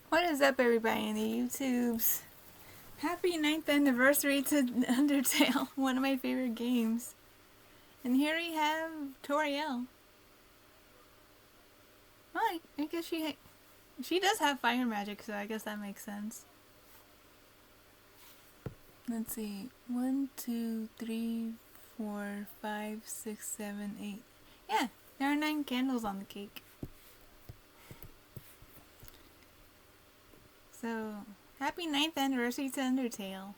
What is up, everybody in the YouTubes? Happy 9th anniversary to Undertale, one of my favorite games. And here we have Toriel. Oh, I guess she does have fire magic, so I guess that makes sense. Let's see. 1, 2, 3, 4, 5, 6, 7, 8. Yeah, there are 9 candles on the cake. So, happy 9th anniversary to Undertale.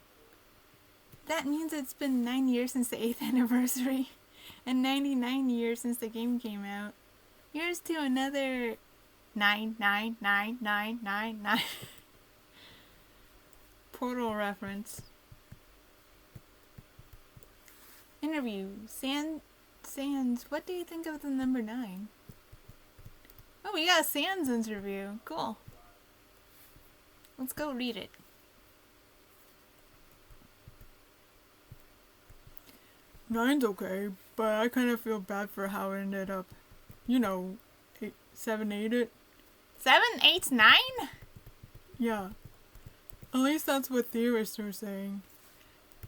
That means it's been 9 years since the 8th anniversary, and 99 years since the game came out. Here's to another 9999999. Portal reference. Interview. Sans, what do you think of the number 9? Oh, we got a Sans interview. Cool. Let's go read it. Nine's okay, but I kind of feel bad for how it ended up. You know, 7, 8 it. 7, 8, 9? Yeah. At least that's what theorists are saying.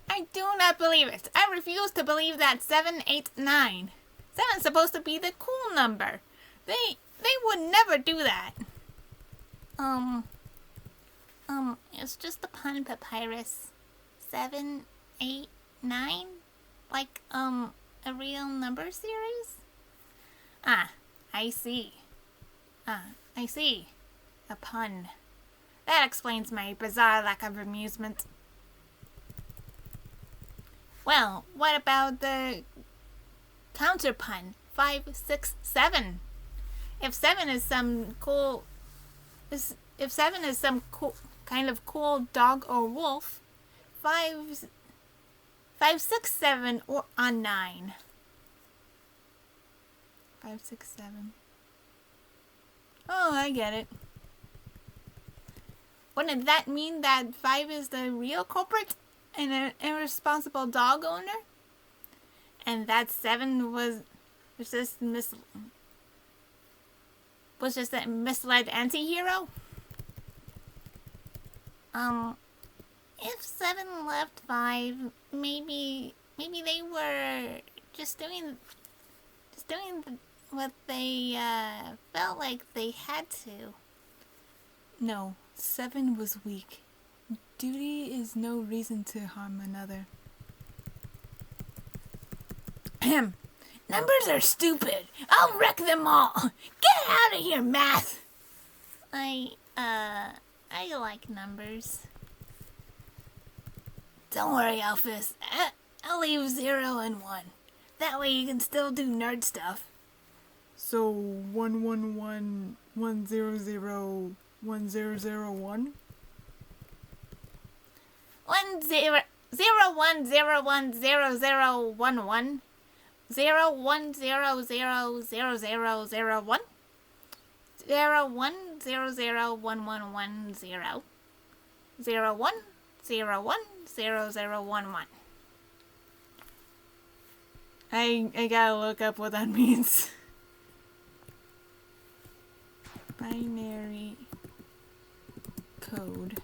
I do not believe it. I refuse to believe that 7, 8, 9. 7's supposed to be the cool number. They would never do that. It's just a pun, Papyrus. 7, 8, 9? Like, a real number series? I see. I see. A pun. That explains my bizarre lack of amusement. Well, what about the counter pun? 5, 6, 7. If 7 is some cool... If 7 is some cool, kind of cool dog or wolf, 5, 6, 7 or on 9. 5, 6, 7. Oh, I get it. Wouldn't that mean that 5 is the real culprit and an irresponsible dog owner? And that 7 was just a misled anti-hero? If 7 left 5, maybe they were just doing what they felt like they had to. No, 7 was weak. Duty is no reason to harm another. Ahem. Numbers are stupid. I'll wreck them all. Get out of here, math. I like numbers. Don't worry, Alphys. I'll leave 0 and 1. That way you can still do nerd stuff. So 111 100 1001? 0 1 0 1 0 0 1 1 0 1 0 0 0 0 0 1 0 1 0 0 1 1 1 0 0 1 0 1 0 0 1 1. I gotta look up what that means. Binary code.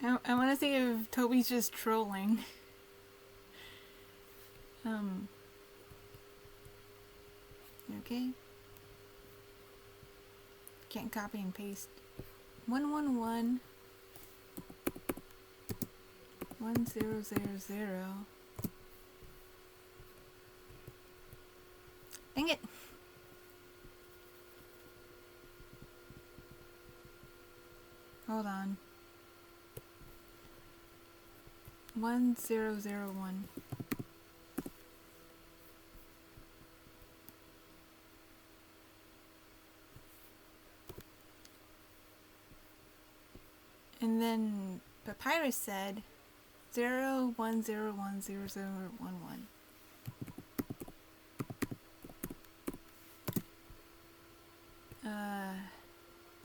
I want to see if Toby's just trolling. Okay. Can't copy and paste. 111 1000. Dang it. Hold on. 1001. And then Papyrus said 010100011.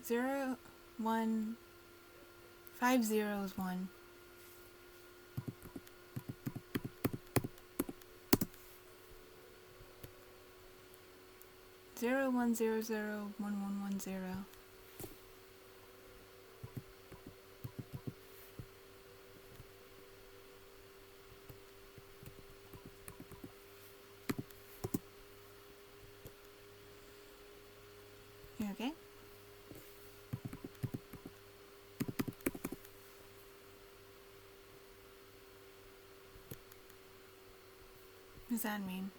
0, 1, 5 zeros, 1. 01001110. You okay? What does that mean?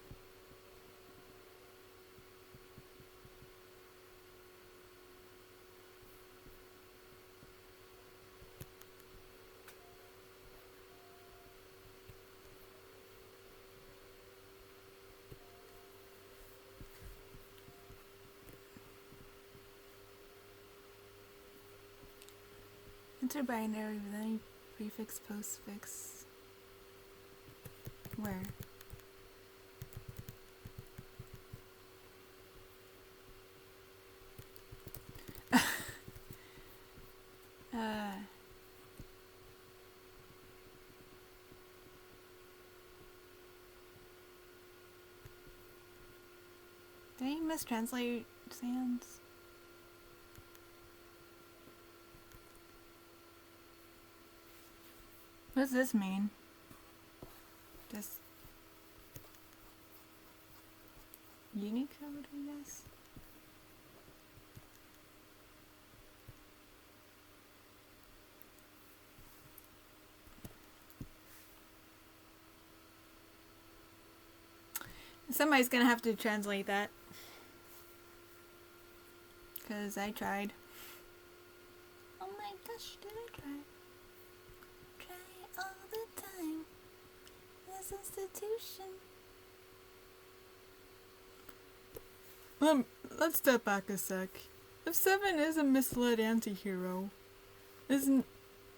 Enter binary with any prefix, postfix. Where? Did I mistranslate Sans? What does this mean? Just Unicode, I guess? Somebody's gonna have to translate that. 'Cause I tried. Oh my gosh, did I try? Try all the time. This institution. Let's step back a sec. If 7 is a misled anti-hero, is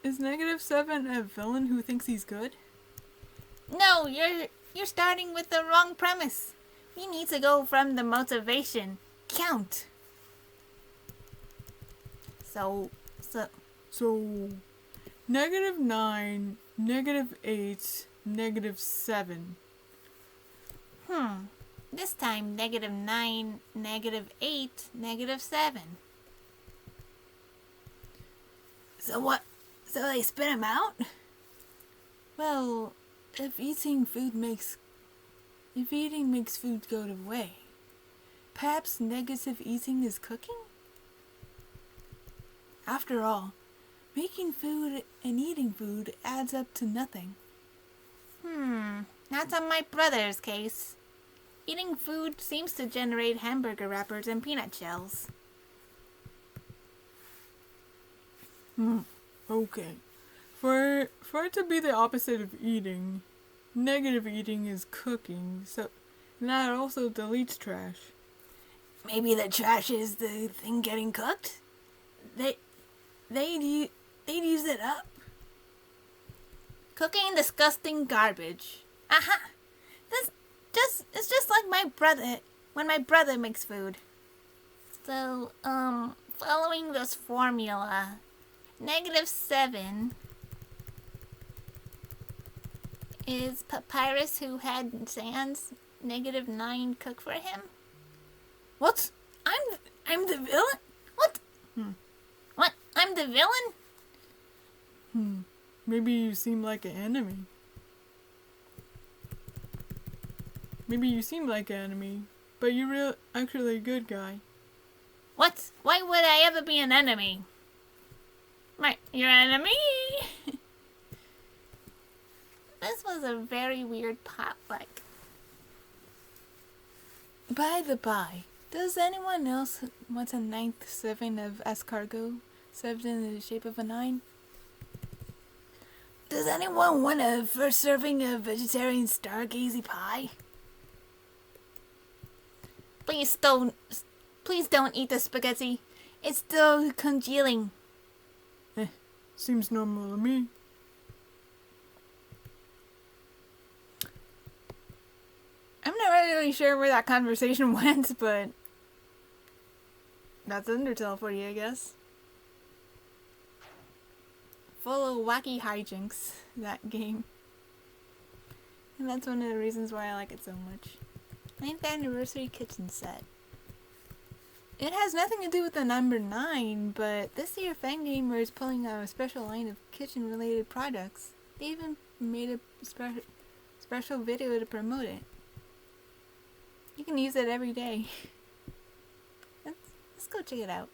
-7 a villain who thinks he's good? No, you're starting with the wrong premise. We need to go from the motivation. Count. So -9, -8, -7. This time -9, -8, -7. So what? So they spit him out? Well, if eating makes food go away, perhaps negative eating is cooking? After all, making food and eating food adds up to nothing. That's on my brother's case. Eating food seems to generate hamburger wrappers and peanut shells. Okay. For it to be the opposite of eating, negative eating is cooking, so that also deletes trash. Maybe the trash is the thing getting cooked? They'd use it up. Cooking disgusting garbage. Aha! It's just like my brother when my brother makes food. So, following this formula, -7 is Papyrus who had Sans -9 cook for him? What? I'm the villain? What? What? I'm the villain? Maybe you seem like an enemy. But you're actually a good guy. What? Why would I ever be an enemy? Right, your enemy? This was a very weird potluck. By the by, does anyone else want a 9th serving of escargot served in the shape of a 9? Does anyone want a first serving of vegetarian stargazy pie? Please don't eat the spaghetti. It's still congealing. Seems normal to me. I'm not really sure where that conversation went, but that's Undertale for you, I guess. Full of wacky hijinks, that game. And that's one of the reasons why I like it so much. 9th anniversary kitchen set. It has nothing to do with the number 9, but this year Fangamer is pulling out a special line of kitchen-related products. They even made a special video to promote it. You can use it every day. Let's go check it out.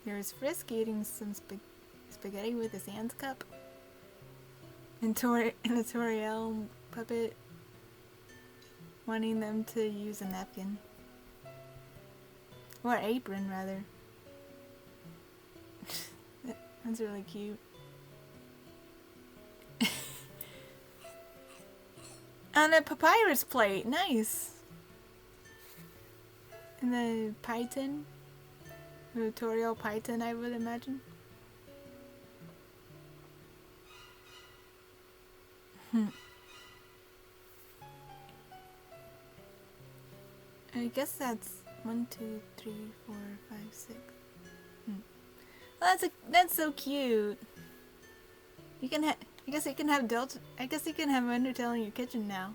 Here's Frisk eating some spaghetti with a Sans cup. And a Toriel puppet wanting them to use a napkin. Or apron, rather. That's really cute. On a papyrus plate, nice. And the python, tutorial python, I would imagine. I guess that's 1, 2, 3, 4, 5, 6. Well, that's so cute. You can I guess you can have Undertale in your kitchen now.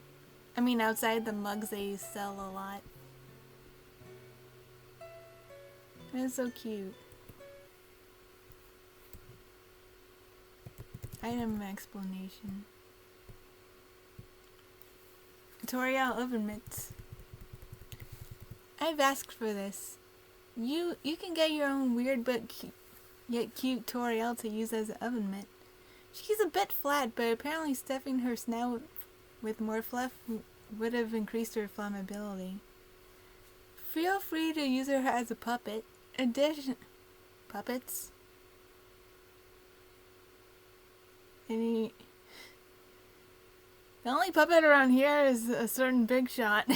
I mean, outside the mugs they sell a lot. That's so cute. Item explanation. Tutorial oven mitts. I've asked for this. You can get your own weird but yet cute Toriel to use as an oven mitt. She's a bit flat, but apparently stuffing her snout with more fluff would have increased her flammability. Feel free to use her as a puppet. Puppets? The only puppet around here is a certain big shot.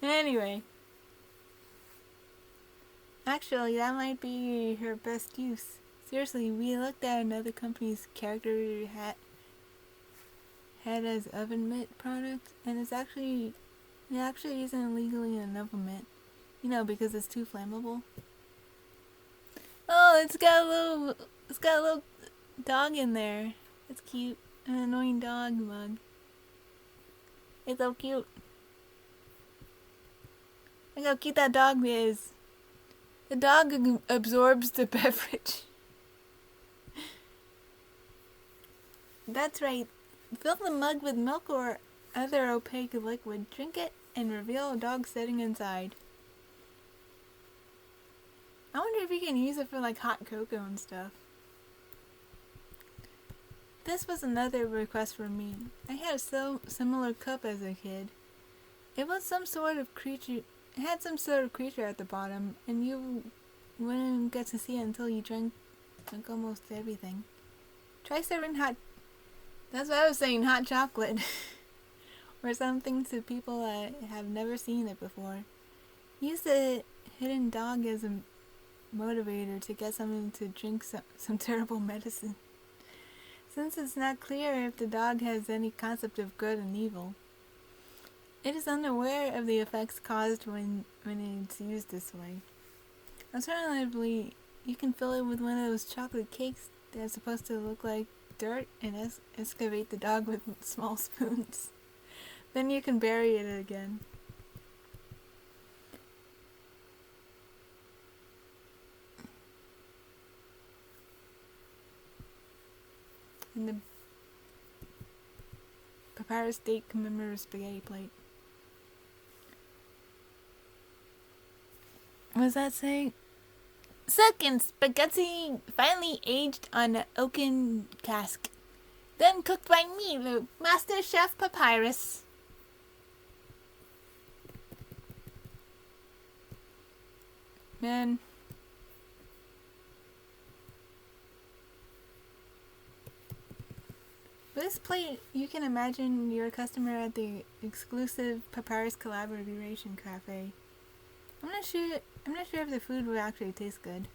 Anyway. Actually, that might be her best use. Seriously, we looked at another company's character had as oven mitt product, and it actually isn't legally an oven mitt. You know, because it's too flammable. Oh, it's got a little dog in there. It's cute. An annoying dog mug. It's so cute. Look how cute that dog is. The dog absorbs the beverage. That's right. Fill the mug with milk or other opaque liquid. Drink it and reveal a dog sitting inside. I wonder if you can use it for like hot cocoa and stuff. This was another request from me. I had a similar cup as a kid. It was some sort of creature. It had some sort of creature at the bottom, and you wouldn't get to see it until you drank like almost everything. Try serving hot. That's what I was saying, hot chocolate. Or something to people that have never seen it before. Use the hidden dog as a motivator to get someone to drink some terrible medicine. Since it's not clear if the dog has any concept of good and evil, it is unaware of the effects caused when it's used this way. Alternatively, you can fill it with one of those chocolate cakes that's supposed to look like dirt and excavate the dog with small spoons. Then you can bury it again. And the Papyrus Date commemorative spaghetti plate. What does that say? Second, spaghetti finally aged on an oaken cask. Then cooked by me, the Master Chef Papyrus. Man. This plate, you can imagine you're a customer at the exclusive Papyrus Collaboration Cafe. I'm not sure if the food would actually taste good.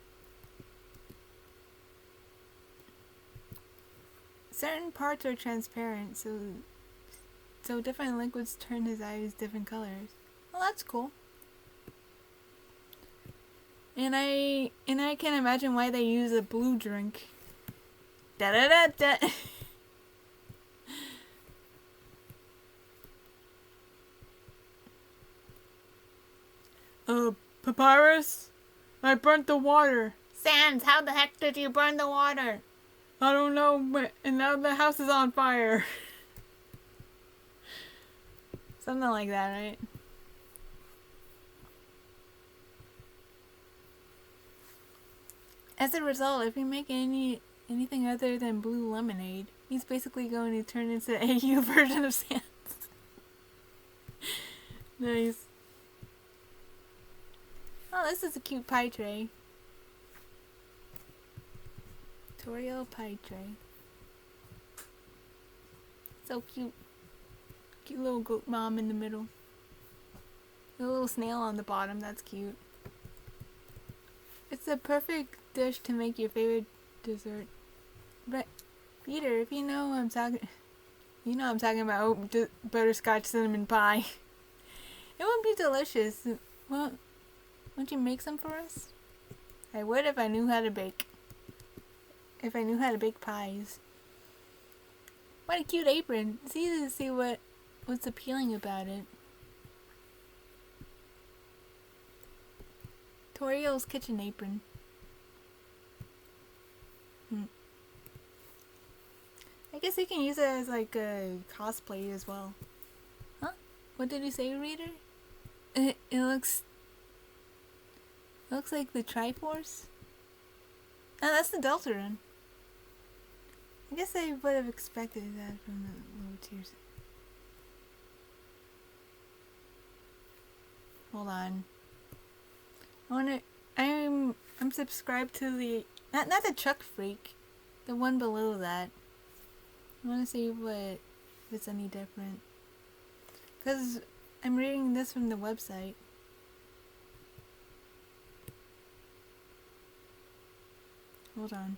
Certain parts are transparent, so different liquids turn his eyes different colors. Well, that's cool. And I can imagine why they use a blue drink. Da da da da. Papyrus? I burnt the water. Sans, how the heck did you burn the water? I don't know, but and now the house is on fire. Something like that, right? As a result, if you make anything other than blue lemonade, he's basically going to turn into an AU version of Sans. Nice. Oh, this is a cute pie tray. Tutorial pie tray. So cute. Cute little goat mom in the middle. A little snail on the bottom, that's cute. It's a perfect dish to make your favorite dessert. But Peter, if you know I'm talking about butterscotch cinnamon pie. It would be delicious. Well, won't you make some for us? I would if I knew how to bake. If I knew how to bake pies. What a cute apron. It's easy to see what's appealing about it. Toriel's kitchen apron. I guess you can use it as like a cosplay as well. Huh? What did you say, reader? It looks like the Triforce. Oh, that's the Deltarune. I guess I would have expected that from the little tears. Hold on. I'm subscribed to the not the Chuck Freak, the one below that. I want to see if it's any different. Cause I'm reading this from the website. Hold on.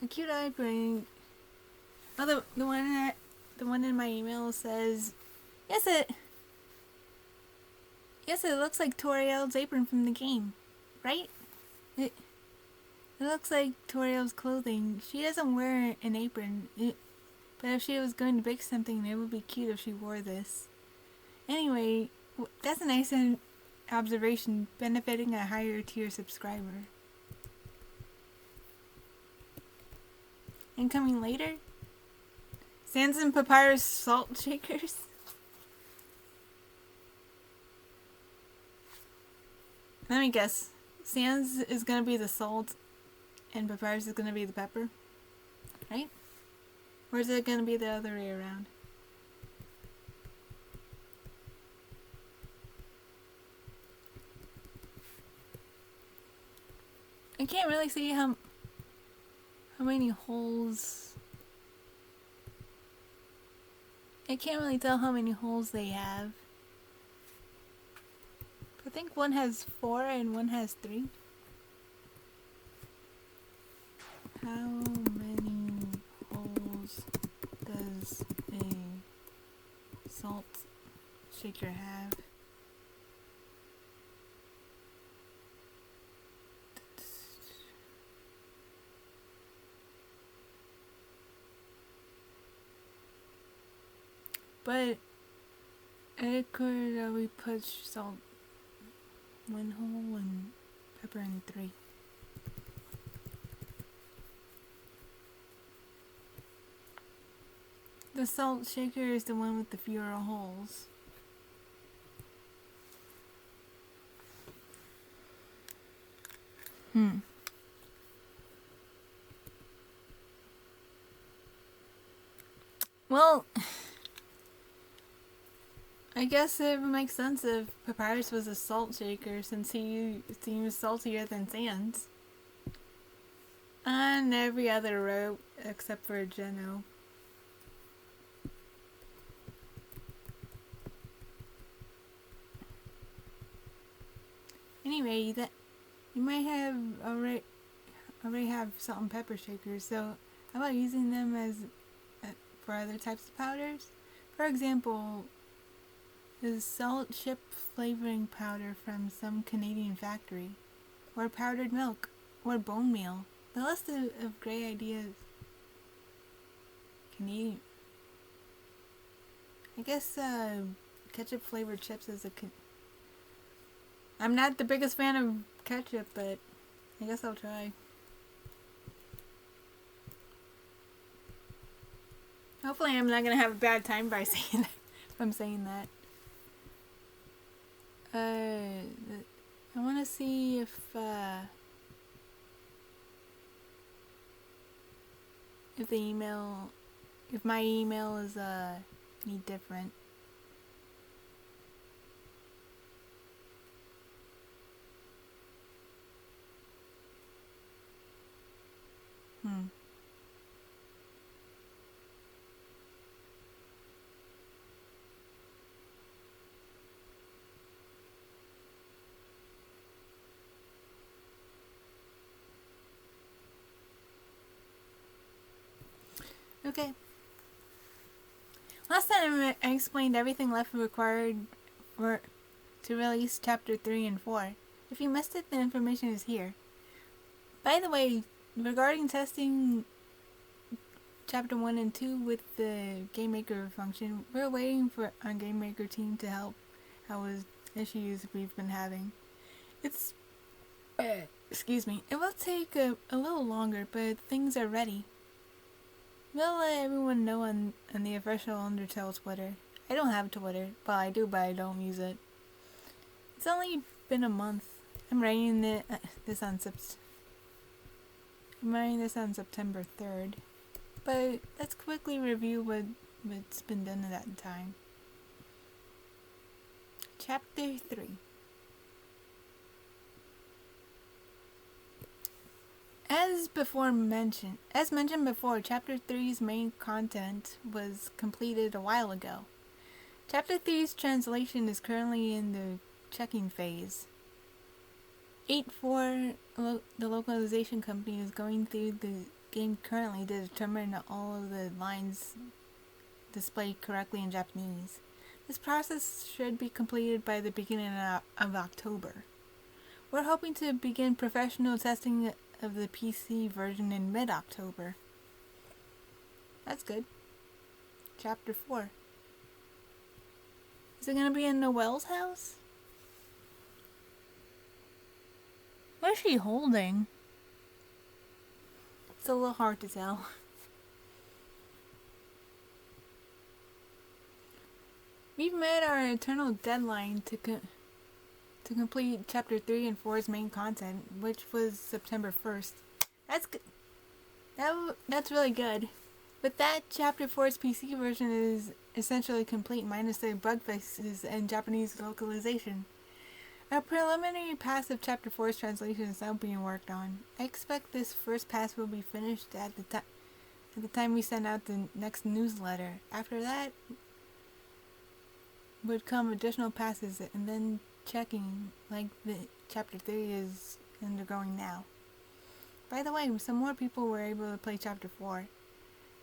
A cute apron. Oh, the one in my email says, yes it looks like Toriel's apron from the game, right? It looks like Toriel's clothing. She doesn't wear an apron, but if she was going to bake something, it would be cute if she wore this. Anyway, that's a nice observation, benefiting a higher tier subscriber. And coming later, Sans and Papyrus salt shakers. Let me guess. Sans is gonna be the salt, and Papyrus is gonna be the pepper, right? Or is it gonna be the other way around? I can't really see how many holes. I can't really tell how many holes they have. I think one has 4 and one has 3. How many holes does a salt shaker have? But it could we put salt 1 hole and pepper in 3. The salt shaker is the one with the fewer holes. Well, I guess it makes sense if Papyrus was a salt shaker, since he seems saltier than Sans. And every other row except for Geno. Anyway, that you might have already have salt and pepper shakers, so how about using them as for other types of powders? For example, is salt chip flavoring powder from some Canadian factory, or powdered milk, or bone meal. The list of great ideas. Canadian. I guess ketchup flavored chips is I'm not the biggest fan of ketchup, but I guess I'll try. Hopefully I'm not gonna have a bad time by saying that, from saying that. I want to see if the email, if my email is any different. Okay. Last time I explained everything left required to release Chapter 3 and 4. If you missed it, the information is here. By the way, regarding testing Chapter 1 and 2 with the Game Maker function, we're waiting for our Game Maker team to help out with issues we've been having. It's... excuse me. It will take a little longer, but things are ready. We'll let everyone know on the official Undertale Twitter. I don't have Twitter. Well, I do, but I don't use it. It's only been a month. I'm writing this on September 3rd. But let's quickly review what's been done at that time. Chapter 3. As mentioned before, Chapter 3's main content was completed a while ago. Chapter 3's translation is currently in the checking phase. 8.4, the localization company, is going through the game currently to determine all of the lines displayed correctly in Japanese. This process should be completed by the beginning of October. We're hoping to begin professional testing of the PC version in mid-October. That's good. Chapter 4. Is it gonna be in Noelle's house? What is she holding? It's a little hard to tell. We've met our eternal deadline to complete Chapter 3 and 4's main content, which was September 1st. That's good. That's really good. With that, Chapter 4's PC version is essentially complete, minus the bug fixes and Japanese localization. A preliminary pass of Chapter 4's translation is now being worked on. I expect this first pass will be finished at the time we send out the next newsletter. After that would come additional passes and then checking like the Chapter 3 is undergoing now. By the way, some more people were able to play Chapter 4.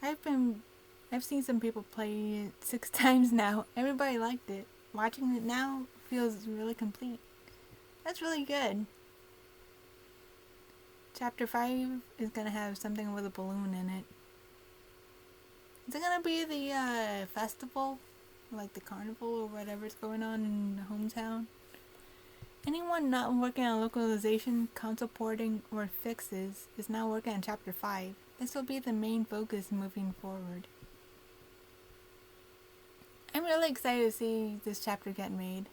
I've seen some people play it 6 times now. Everybody liked it. Watching it now feels really complete. That's really good. Chapter 5 is gonna have something with a balloon in it. Is it gonna be the festival? Like the carnival or whatever's going on in the hometown? Anyone not working on localization, console porting, or fixes is now working on Chapter 5. This will be the main focus moving forward. I'm really excited to see this chapter get made.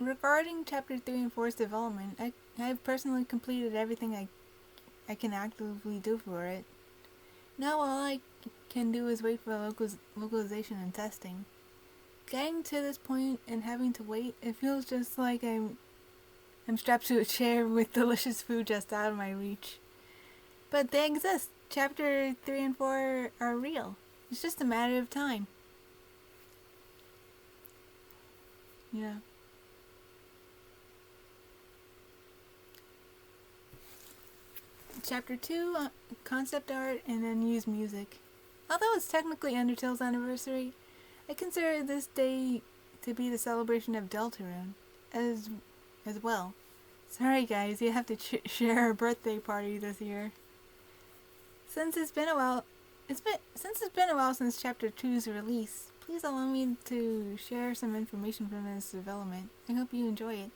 Regarding Chapter 3 and 4's development, I've personally completed everything I can actively do for it. Now all I can do is wait for localization and testing. Getting to this point and having to wait, it feels just like I'm strapped to a chair with delicious food just out of my reach. But they exist. Chapter 3 and 4 are real. It's just a matter of time. Yeah. Chapter 2, concept art, and then use music. Although it's technically Undertale's anniversary, I consider this day to be the celebration of Deltarune as well. Sorry guys, you have to share a birthday party this year. Since it's been a while since Chapter 2's release, please allow me to share some information from its development. I hope you enjoy it.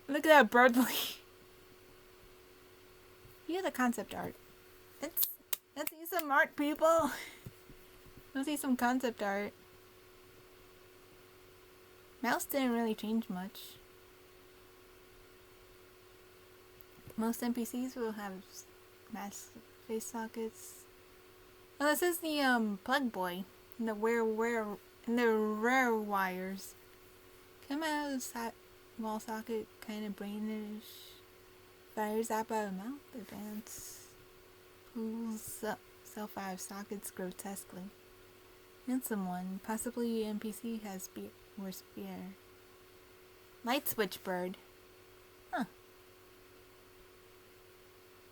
Look at that birdly. View the concept art. Let's see some art, people. Let's see some concept art. Mouse didn't really change much. Most NPCs will have mass face sockets. Oh, this is the plug boy. And the rare wires. Come out of the wall socket, kind of brainish. Fires up out of mouth, advance. Pulls self out of sockets grotesquely. Handsome one, possibly NPC has spear. Light switch bird. Huh.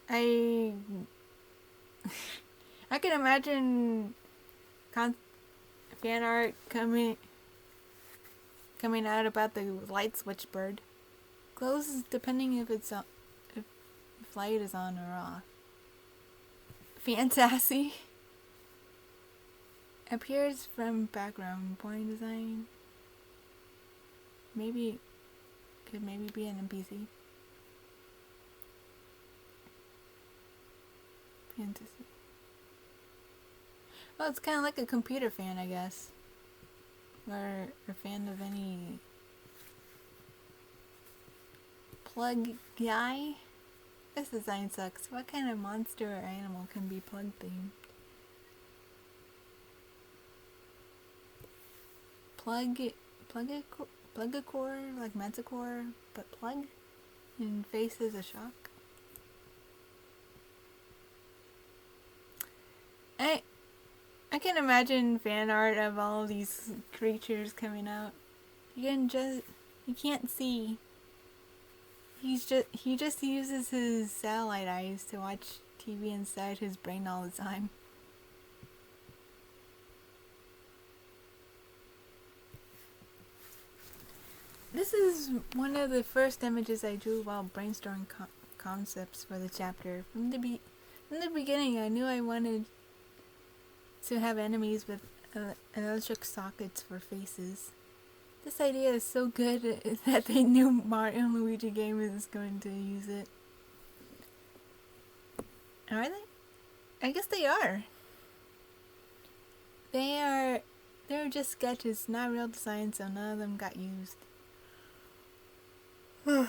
I can imagine fan art coming out about the light switch bird. Glows depending if it's on, if light is on or off. Fantasy. Appears from background porn design. Could maybe be an NPC. Fantasy. Well, it's kind of like a computer fan, I guess. Or a fan of any plug guy. This design sucks. What kind of monster or animal can be plug themed? Plugacore, like Manticore, but plug? And face is a shock? I can imagine fan art of all of these creatures coming out. You can't see. He just uses his satellite eyes to watch TV inside his brain all the time. This is one of the first images I drew while brainstorming concepts for the chapter. From the beginning, I knew I wanted to have enemies with electric sockets for faces. This idea is so good that they knew Mario and Luigi game is going to use it. Are they? I guess they are. They're just sketches, not real designs, so none of them got used. I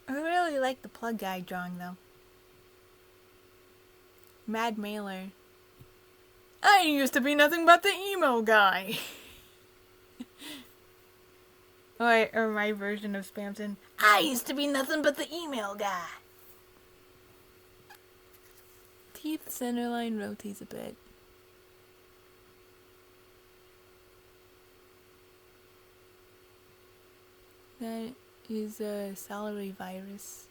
really like the plug guy drawing though. Mad Mailer. I used to be nothing but the emo guy. Or my version of Spamton. I used to be nothing but the email guy. Teeth centerline rotates a bit. That is a salary virus.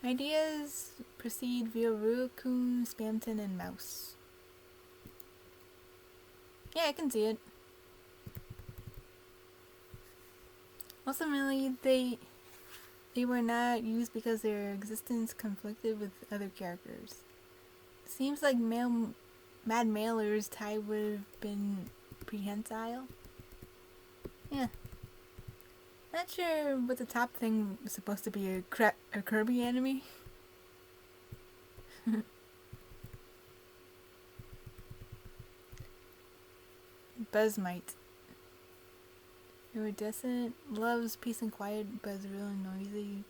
Ideas proceed via Raccoon, Spamton, and Mouse. Yeah, I can see it. Ultimately, they were not used because their existence conflicted with other characters. Seems like Mad Mailer's tie would have been prehensile. Yeah. Not sure what the top thing was supposed to be, a Kirby enemy. Buzzmite. Iridescent, loves peace and quiet, but is really noisy,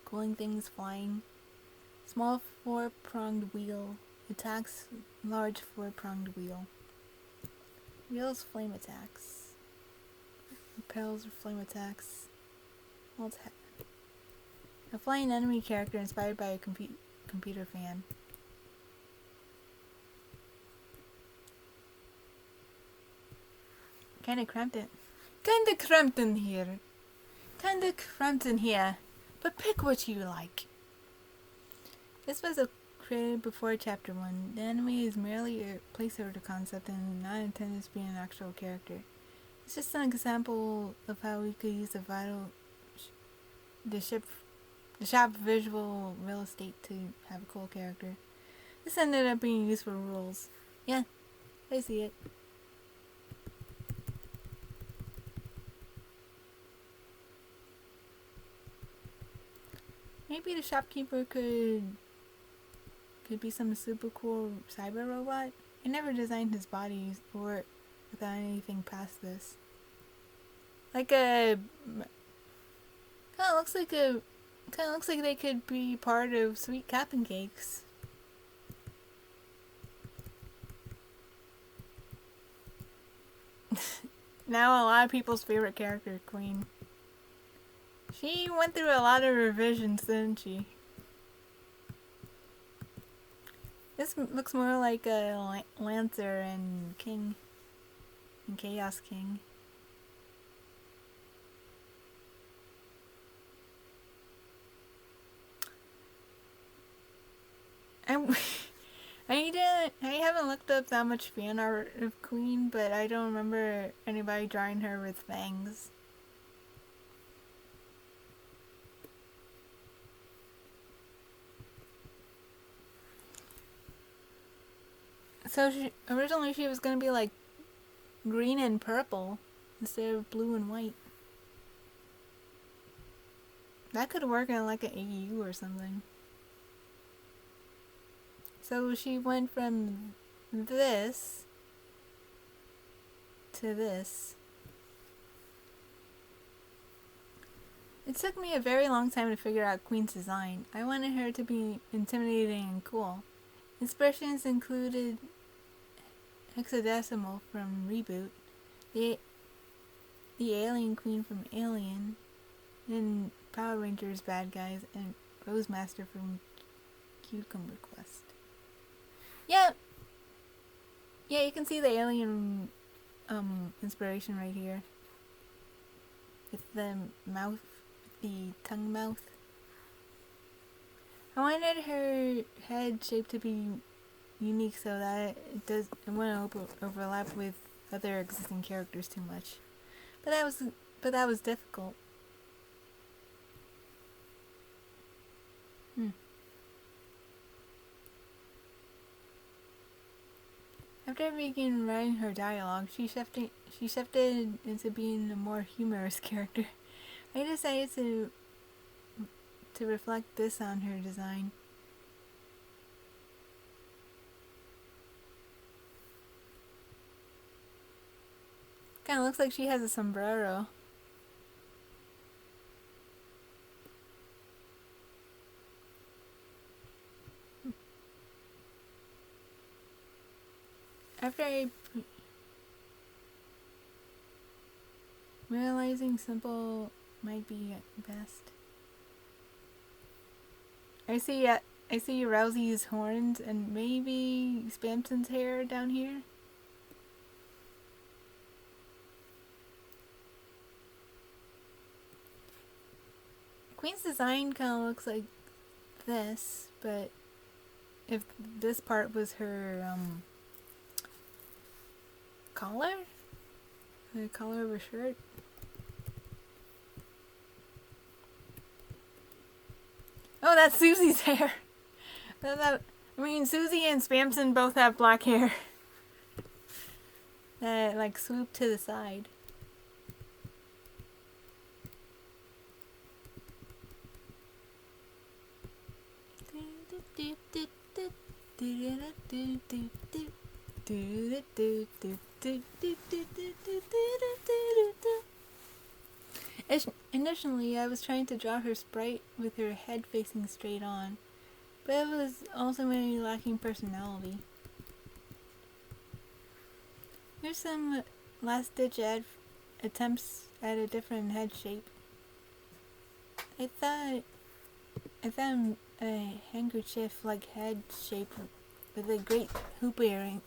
cooling things flying. Small 4-pronged wheel, attacks large 4-pronged wheel. Wheels flame attacks. Repels or flame attacks. A flying enemy character inspired by a computer fan. Kinda cramped in here. but pick what you like. This was created before Chapter 1. The anime is merely a placeholder concept and not intended to be an actual character. It's just an example of how we could use the shop visual real estate to have a cool character. This ended up being used for rules. Yeah, I see it. Maybe the shopkeeper could be some super cool cyber robot. I never designed his body or without anything past this. Like a kind of looks like they could be part of Sweet Cap'n Cakes. Now a lot of people's favorite character, Queen. She went through a lot of revisions, didn't she? This looks more like a Lancer and King. And Chaos King. I haven't looked up that much fan art of Queen, but I don't remember anybody drawing her with fangs. So originally she was gonna be like green and purple instead of blue and white. That could work in like an AU or something. So she went from this to this. It took me a very long time to figure out Queen's design. I wanted her to be intimidating and cool. Inspirations included Hexadecimal from Reboot, the Alien Queen from Alien, and Power Rangers bad guys, and Rosemaster from Cucumber Quest. Yeah, you can see the alien inspiration right here. With the mouth, the tongue mouth. I wanted her head shape to be unique so that it wouldn't overlap with other existing characters too much. But that was difficult. After I began writing her dialogue, she shifted into being a more humorous character. I decided to reflect this on her design. Kinda looks like she has a sombrero. After realizing simple might be best. I see Rousey's horns and maybe Spamton's hair down here. Queen's design kind of looks like this, but if this part was her collar? The collar of her shirt? Oh, that's Susie's hair! Susie and Spamson both have black hair. That, like, swoop to the side. Initially, I was trying to draw her sprite with her head facing straight on, but it was ultimately lacking personality. Here's some last-ditch attempts at a different head shape. I thought a handkerchief-like head shape with a great hoop earring,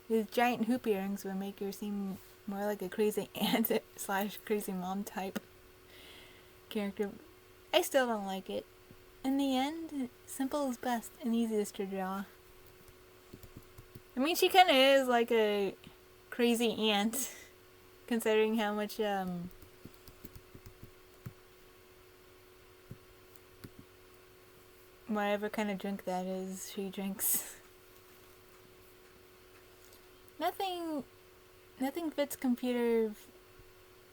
with giant hoop earrings, would make her seem more like a crazy aunt / crazy mom type character. I still don't like it. In the end, simple is best and easiest to draw. I mean, she kind of is like a crazy aunt, considering how much, whatever kind of drink that is, she drinks. Nothing fits computer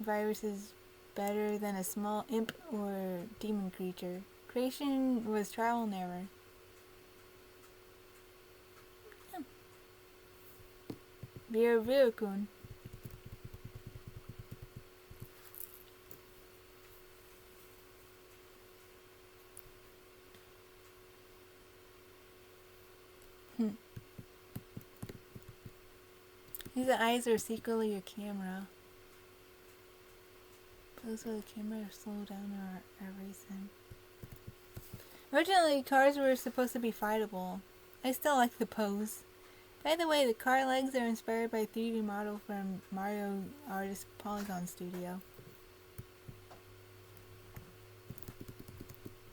viruses better than a small imp or demon creature. Creation was trial and error. Virukun. His eyes are secretly a camera. Pose with the camera or slow down or erase him. Originally, cars were supposed to be fightable. I still like the pose. By the way, the car legs are inspired by a 3D model from Mario Artist Polygon Studio.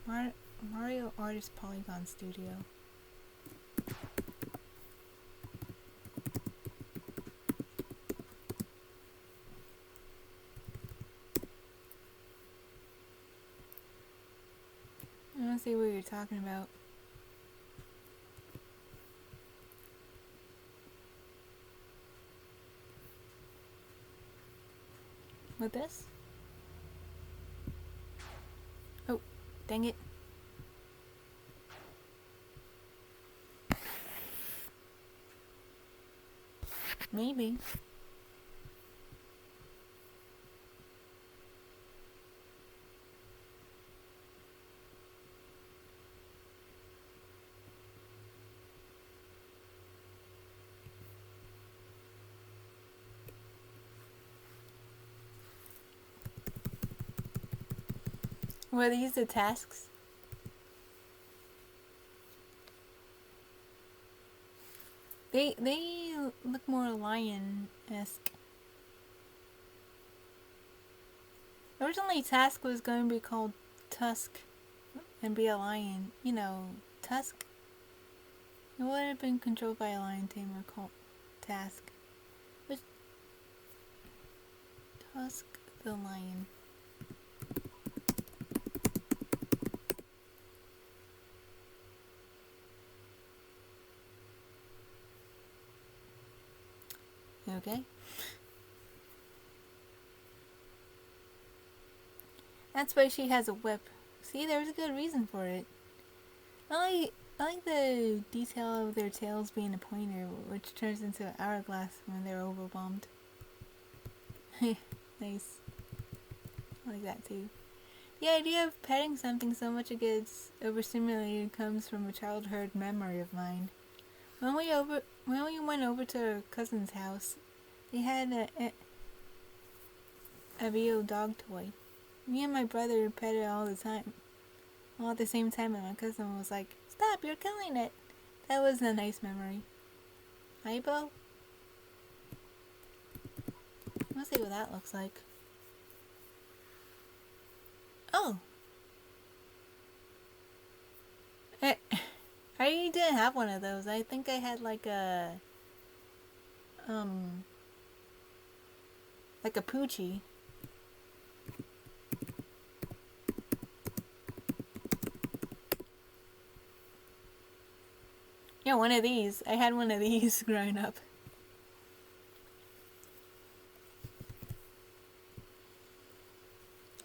Mario Artist Polygon Studio. I don't see what you're talking about. With this? Oh, dang it. Maybe. Were these the tasks? They look more lion-esque. Originally, Task was going to be called Tusk and be a lion. You know, Tusk. It would have been controlled by a lion tamer called Task. But Tusk the lion. Okay. That's why she has a whip. See, there's a good reason for it. I like the detail of their tails being a pointer, which turns into an hourglass when they're overwhelmed. Nice. I like that too. The idea of petting something so much it gets overstimulated comes from a childhood memory of mine. When we went over to our cousin's house, they had a real dog toy. Me and my brother pet it all the time. All at the same time, and my cousin was like, "Stop, you're killing it." That was a nice memory. Aibo? Let's see what that looks like. Oh. I didn't have one of those. I think I had like a Poochie. Yeah, one of these. I had one of these growing up.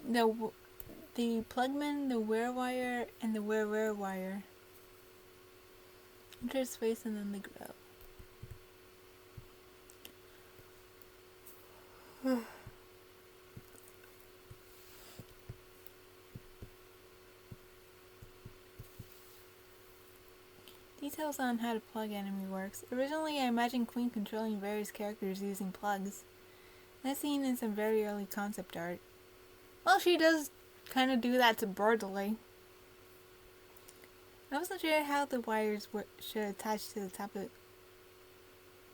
The plugman, the wear wire, and the wear wire. Enter space and then they grow. Details on how to plug enemy works. Originally, I imagined Queen controlling various characters using plugs. That's seen in some very early concept art. Well, she does kind of do that to Birdley. I wasn't sure how the wires should attach to the top of...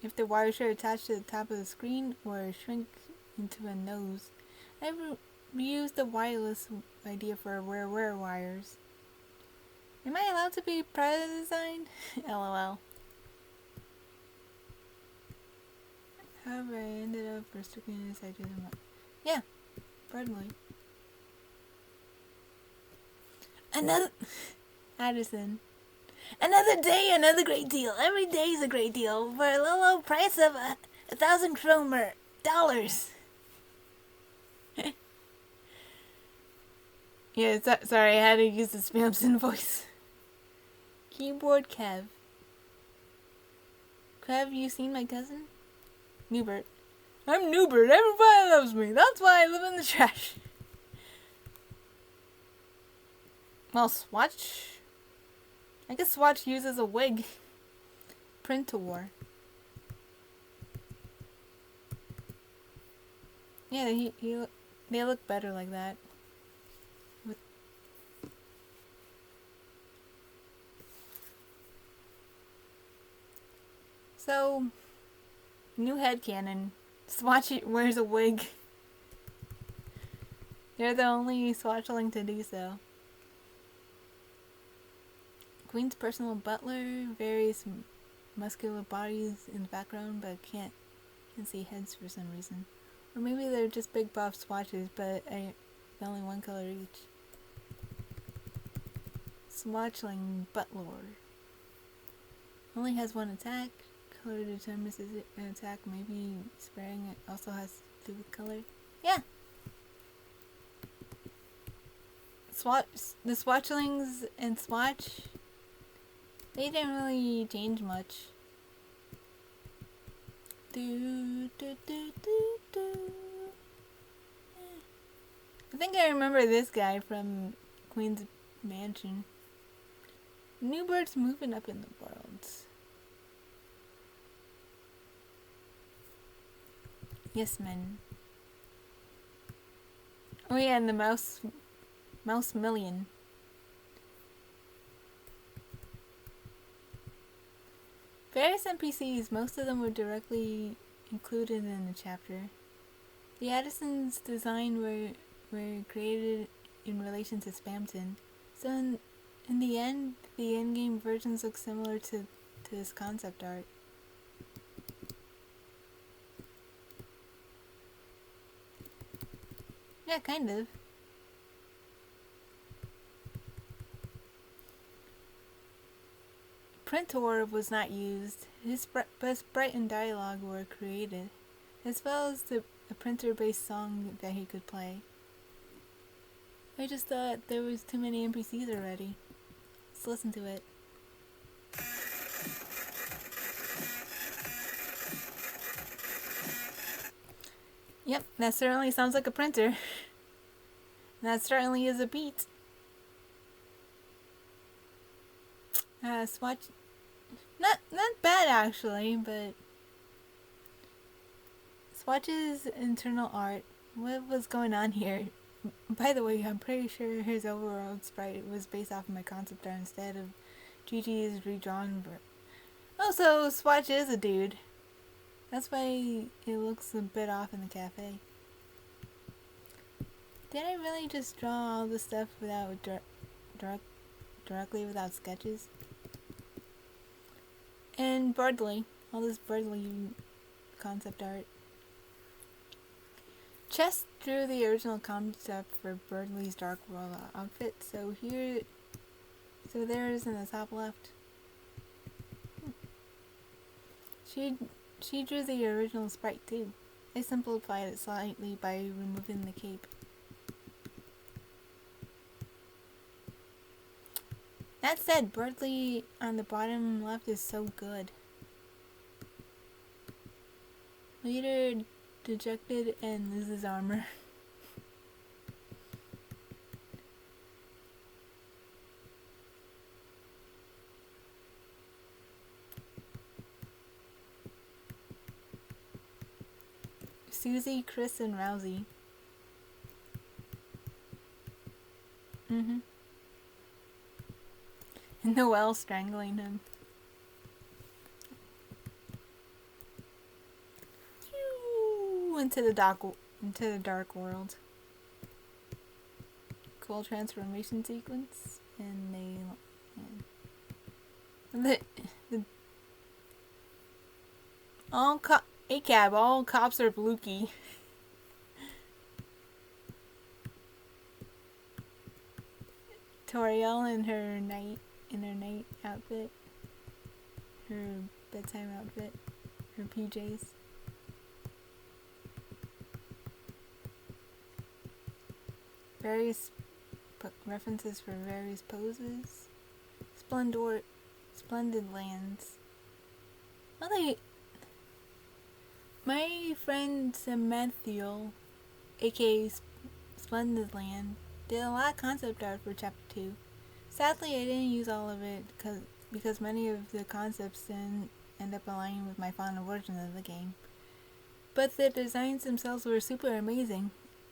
If the wires should attach to the top of the screen or shrink into a nose. I use the wireless idea for wear wires. Am I allowed to be proud of the design? LOL. However, I ended up restricting this idea to my... Yeah, pardonly. Another... Addison. Another day, another great deal. Every day is a great deal for a low price of 1,000 kroner. Dollars. Yeah, sorry, I had to use the Spamson voice. Keyboard Kev. Kev, you seen my cousin? Newbert. I'm Newbert. Everybody loves me. That's why I live in the trash. Well, Swatch... I guess Swatch uses a wig. Print-to-war. Yeah, they look better like that. So, new headcanon. Swatch wears a wig. They're the only Swatchling to do so. Queen's personal butler, various muscular bodies in the background, but can't see heads for some reason. Or maybe they're just big buff swatches, but only one color each. Swatchling Butler. Only has one attack. Color determines his attack. Maybe spraying it also has to do with color. Yeah. The Swatchlings and Swatch, they didn't really change much. I think I remember this guy from Queen's Mansion. New birds moving up in the world. Yes, men. Oh yeah, and the mouse million. Various NPCs, most of them were directly included in the chapter. The Addison's design were created in relation to Spamton, so in the end, the in-game versions look similar to this concept art. Yeah, kind of. Printor was not used, but sprite and dialogue were created, as well as a printer-based song that he could play. I just thought there was too many NPCs already. Let's listen to it. Yep, that certainly sounds like a printer. That certainly is a beat. Swatch... Not bad actually, but... Swatch's internal art. What was going on here? By the way, I'm pretty sure his overworld sprite was based off of my concept art instead of GG's redrawn. Oh, so Swatch is a dude. That's why it looks a bit off in the cafe. Did I really just draw all this stuff without directly without sketches? And Birdley, all this Birdley concept art. Chess drew the original concept for Birdley's Dark World outfit, so there is in the top left. She drew the original sprite too. I simplified it slightly by removing the cape. That said, Birdley on the bottom left is so good. Later dejected and loses armor. Susie, Chris, and Rousey. And Noelle strangling him. Into the dark world. full transformation sequence, and the ACAB, all cops are Blukey. Toriel in her night outfit, her bedtime outfit, her PJs. Various references for various poses. Splendid lands. Well, my friend Samanthiel, aka Splendid Land, did a lot of concept art for Chapter 2. Sadly, I didn't use all of it because many of the concepts didn't end up aligning with my final version of the game. But the designs themselves were super amazing.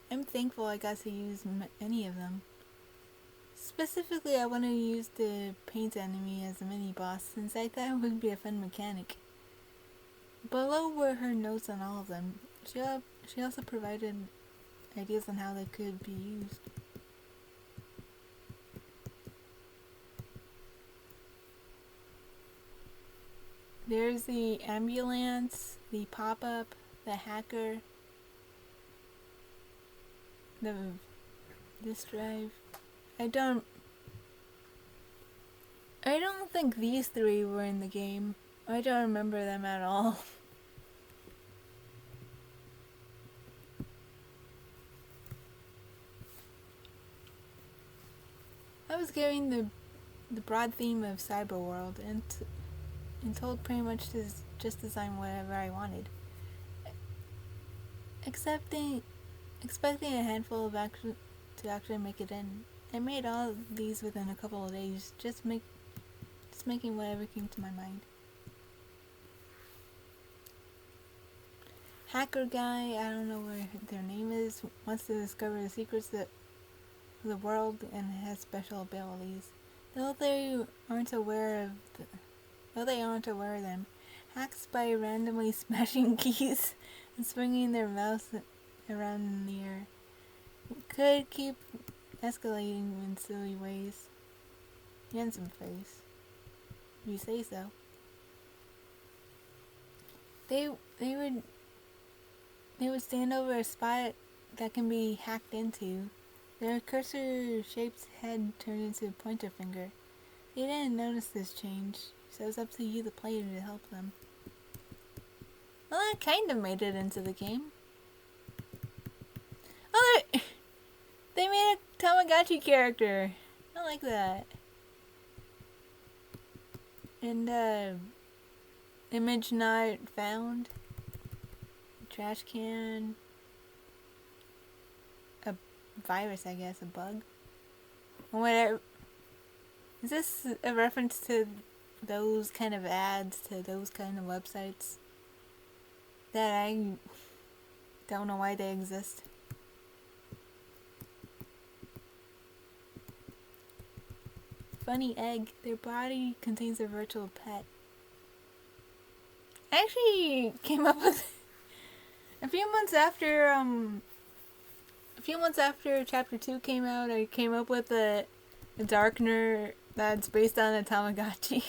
I'm thankful I got to use any of them. Specifically, I wanted to use the paint enemy as a mini-boss since I thought it would be a fun mechanic. Below were her notes on all of them. She also provided ideas on how they could be used. There's the ambulance, the pop-up, the hacker, the disk drive. I don't think these three were in the game. I don't remember them at all. I was given the broad theme of Cyber World and told pretty much to just design whatever I wanted. Expecting a handful of to actually make it in. I made all of these within a couple of days, just making whatever came to my mind. Hacker guy, I don't know what their name is, wants to discover the secrets of the world and has special abilities. Though they aren't aware of them, hacks by randomly smashing keys and swinging their mouse around in the air could keep escalating in silly ways. Handsome face. You say so. They would stand over a spot that can be hacked into. Their cursor-shaped head turned into a pointer finger. They didn't notice this change, so it's up to you, the player, to help them. Well, that kind of made it into the game. Oh, they made a Tamagotchi character. I like that. And, image not found. Trash can. A virus, I guess, a bug. Whatever. Is this a reference to those kind of ads, to those kind of websites that I don't know why they exist? Funny egg. Their body contains a virtual pet. I actually came up with a few months after Chapter 2 came out, I came up with a darkener that's based on a Tamagotchi.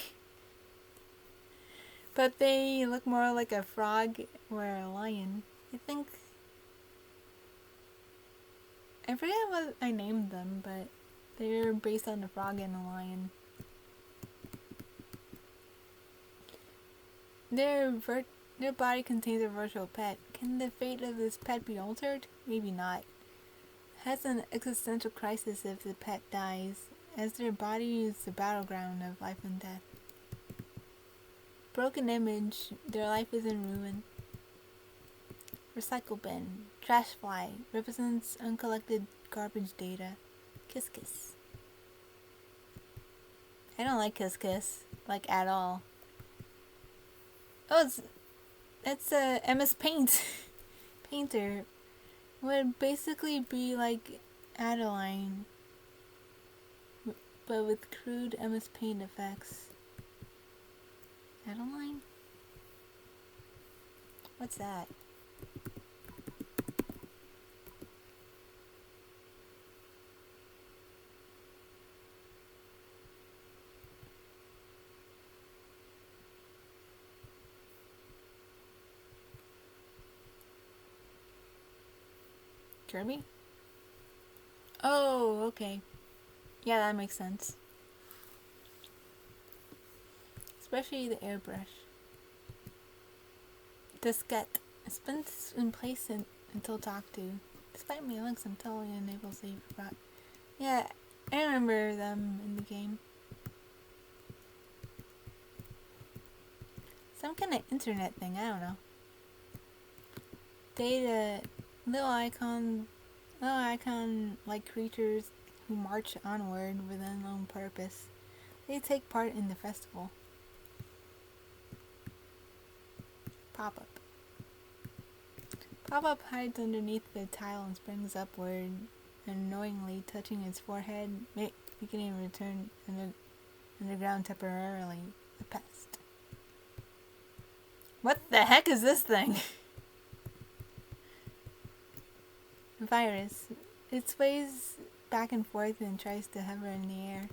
But they look more like a frog or a lion. I forget what I named them, but they're based on a frog and a lion. Their body contains a virtual pet. Can the fate of this pet be altered? Maybe not. Has an existential crisis if the pet dies, as their body is the battleground of life and death. Broken image, their life is in ruin. Recycle bin, trash fly, represents uncollected garbage data. Kiss kiss. I don't like kiss kiss, like at all. Oh, it's a MS Paint painter. Would basically be like Adeline, but with crude MS Paint effects. Adeline? What's that? Kirby? Oh, okay. Yeah, that makes sense. Especially the airbrush. Diskette. It's been in place until talked to. Despite my links, I'm totally unable to save forgot. Yeah, I remember them in the game. Some kind of internet thing, I don't know. Data, little icon like creatures who march onward with an unknown purpose. They take part in the festival. Pop-up. Pop-up hides underneath the tile and springs upward, annoyingly touching its forehead, making it return underground temporarily. The pest. What the heck is this thing? Virus. It sways back and forth and tries to hover in the air.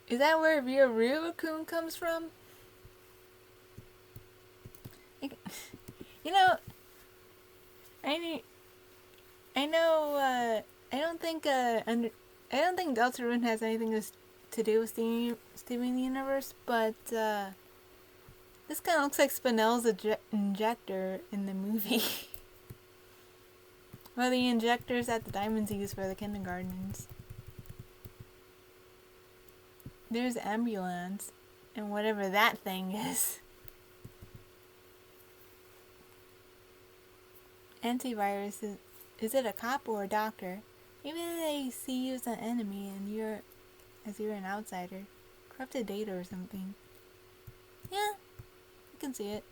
Is that where Ryu-kun comes from? You know, I don't think Deltarune has anything to do with Steven Universe, but this kind of looks like Spinel's injector in the movie. Or the injectors that the Diamonds use for the kindergartens. There's ambulance, and whatever that thing is. Antivirus, is it a cop or a doctor? Maybe they see you as an enemy and you're an outsider. Corrupted data or something. Yeah, I can see it.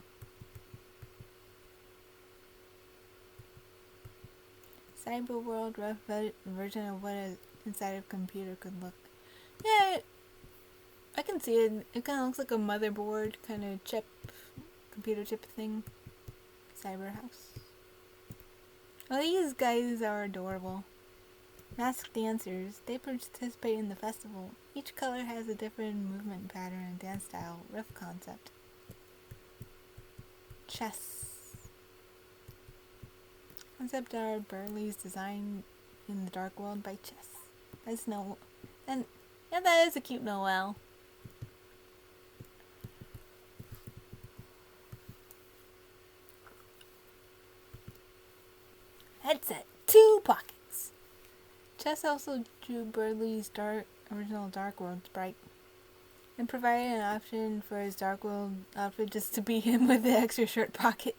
Cyber world rough version of what an inside of a computer could look. Yeah, I can see it. It kind of looks like a motherboard kind of chip, computer chip thing. Cyber house. Oh, these guys are adorable. Masked dancers. They participate in the festival. Each color has a different movement pattern and dance style. Rough concept. Chess. Concept art Burley's design in the dark world by Chess. That's no... And yeah, that is a cute Noelle. Headset. 2 pockets. Chess also drew Burley's original Dark World sprite and provided an option for his Dark World outfit just to be him with the extra shirt pocket.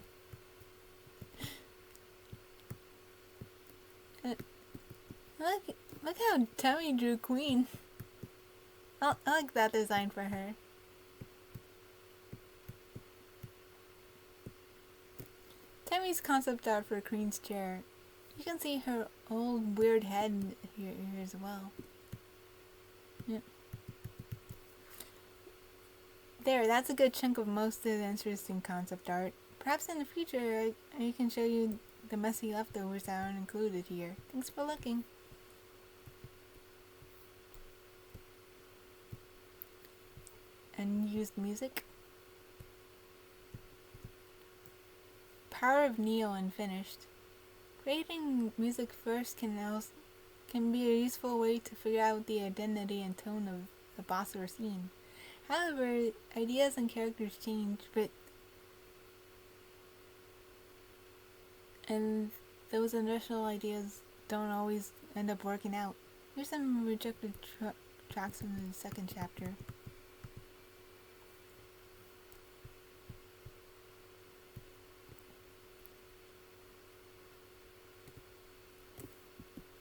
Look how Tammy drew Queen. I like that design for her. Tammy's concept art for Queen's chair. You can see her old weird head here as well. Yep. There, that's a good chunk of most of the interesting concept art. Perhaps in the future I can show you the messy leftovers that aren't included here. Thanks for looking. Unused music. Power of Neo unfinished. Creating music first can be a useful way to figure out the identity and tone of the boss or scene. However, ideas and characters change, and those initial ideas don't always end up working out. Here's some rejected tracks from the second chapter.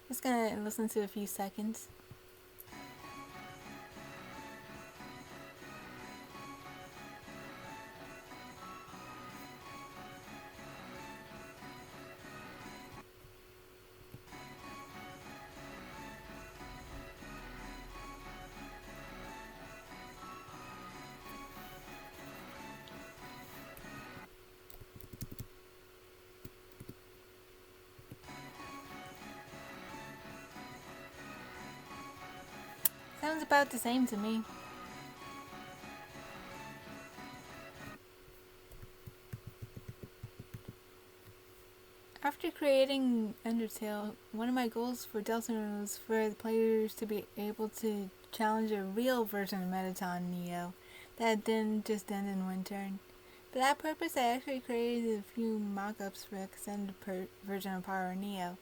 Just gonna listen to a few seconds. Sounds about the same to me. After creating Undertale, one of my goals for Deltarune was for the players to be able to challenge a real version of Mettaton Neo that didn't just end in one turn. For that purpose, I actually created a few mock-ups for extended version of Power Neo.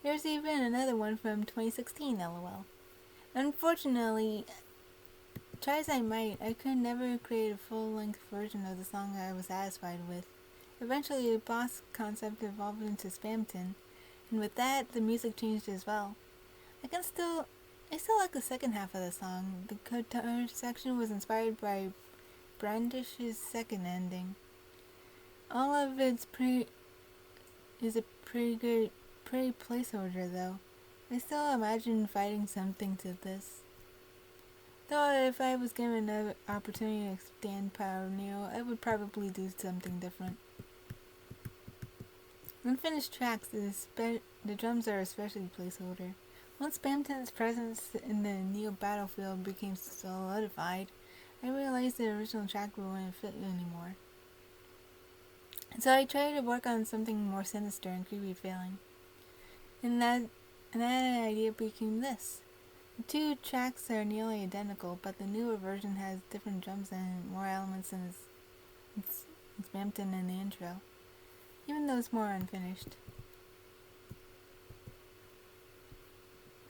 There's even another one from 2016, lol. Unfortunately, try as I might, I could never create a full-length version of the song I was satisfied with. Eventually, the boss concept evolved into Spamton, and with that, the music changed as well. I still like the second half of the song. The guitar section was inspired by Brandish's second ending. All of it's is a pretty good placeholder though. I still imagine fighting something to this. Though if I was given an opportunity to extend Power Neo, I would probably do something different. Unfinished tracks, the drums are especially placeholder. Once Spamton's presence in the Neo battlefield became solidified, I realized the original track wouldn't fit anymore. So I tried to work on something more sinister and creepy feeling. And that idea became this. The two tracks are nearly identical, but the newer version has different drums and more elements than Spamton in the intro, even though it's more unfinished.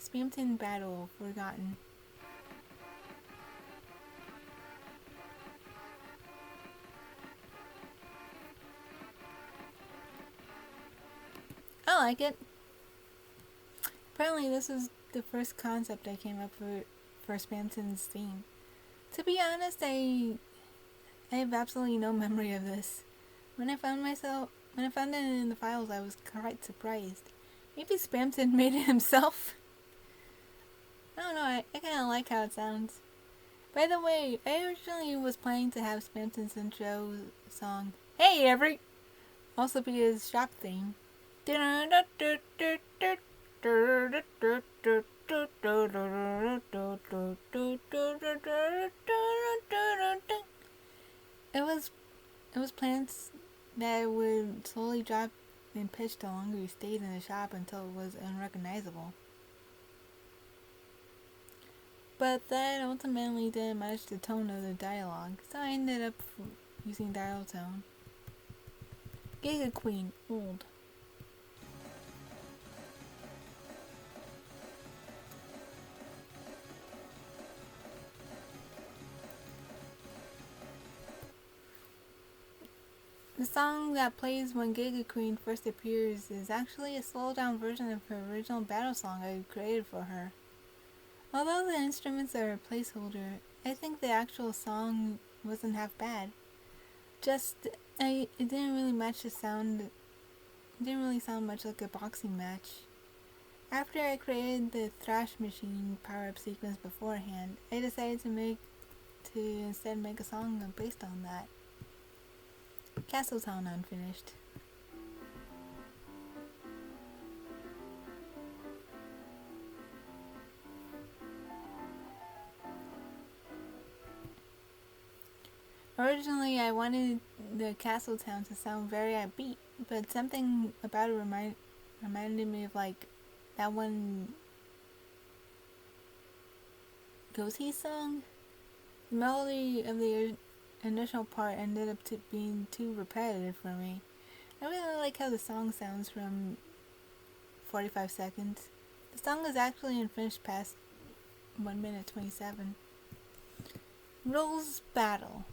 Spamton Battle Forgotten. I like it. Apparently this is the first concept I came up with for Spamton's theme. To be honest, I have absolutely no memory of this. When I found it in the files, I was quite surprised. Maybe Spamton made it himself? I don't know, I kind of like how it sounds. By the way, I originally was planning to have Spamton's intro song, Hey Every, also be his shop theme. It was planned that it would slowly drop in pitch the longer you stayed in the shop until it was unrecognizable. But that ultimately didn't match the tone of the dialogue, so I ended up using dial tone. Giga Queen, old. The song that plays when Giga Queen first appears is actually a slowed down version of her original battle song I created for her. Although the instruments are a placeholder, I think the actual song wasn't half bad. It didn't really match the sound. It didn't really sound much like a boxing match. After I created the Thrash Machine power-up sequence beforehand, I decided to instead make a song based on that. Castletown unfinished. Originally, I wanted the Castletown to sound very upbeat, but something about it reminded me of like that one Goatee song. The melody of the initial part ended up being too repetitive for me. I really like how the song sounds from 45 seconds. The song is actually unfinished past 1 minute 27. Rules Battle.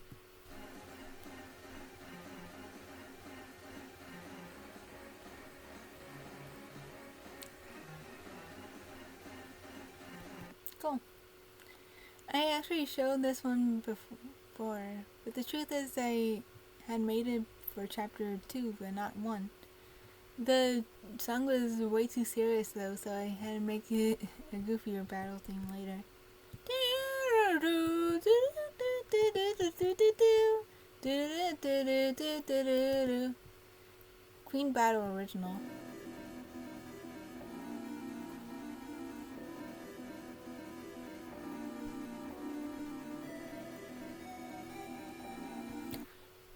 Cool. I actually showed this one before, but the truth is I had made it for chapter 2, but not 1. The song was way too serious though, so I had to make it a goofier battle theme later. Queen Battle Original.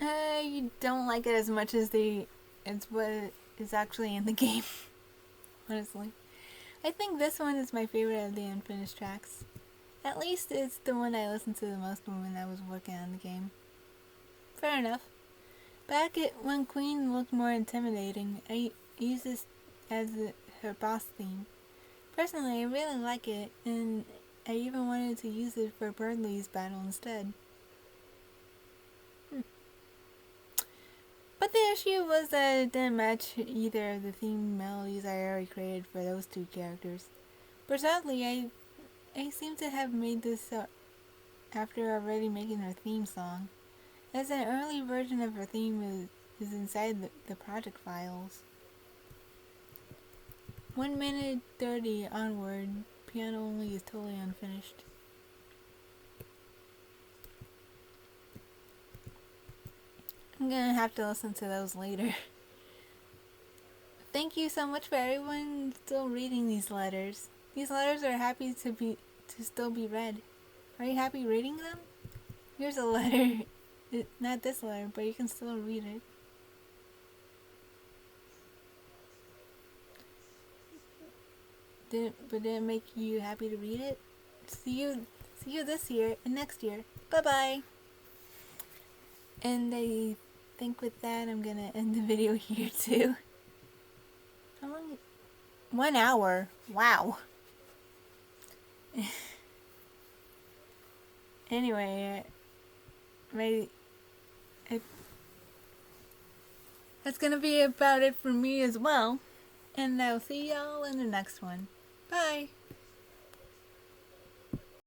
I don't like it as much as is actually in the game. Honestly, I think this one is my favorite of the unfinished tracks. At least it's the one I listened to the most when I was working on the game. Fair enough. When Queen looked more intimidating, I used this as her boss theme. Personally, I really like it, and I even wanted to use it for Burnley's battle instead. But the issue was that it didn't match either of the theme melodies I already created for those two characters. But sadly, I seem to have made this after already making her theme song, as an early version of her theme is inside the project files. 1 minute 30 onward, piano only is totally unfinished. I'm gonna have to listen to those later. Thank you so much for everyone still reading these letters. These letters are happy to still be read. Are you happy reading them? Here's a letter. Not this letter, but you can still read it. Did it make you happy to read it? See you this year and next year. Bye bye. And I think with that I'm gonna end the video here too. How long? 1 hour. Wow. Anyway, that's gonna be about it for me as well. And I'll see y'all in the next one. Bye.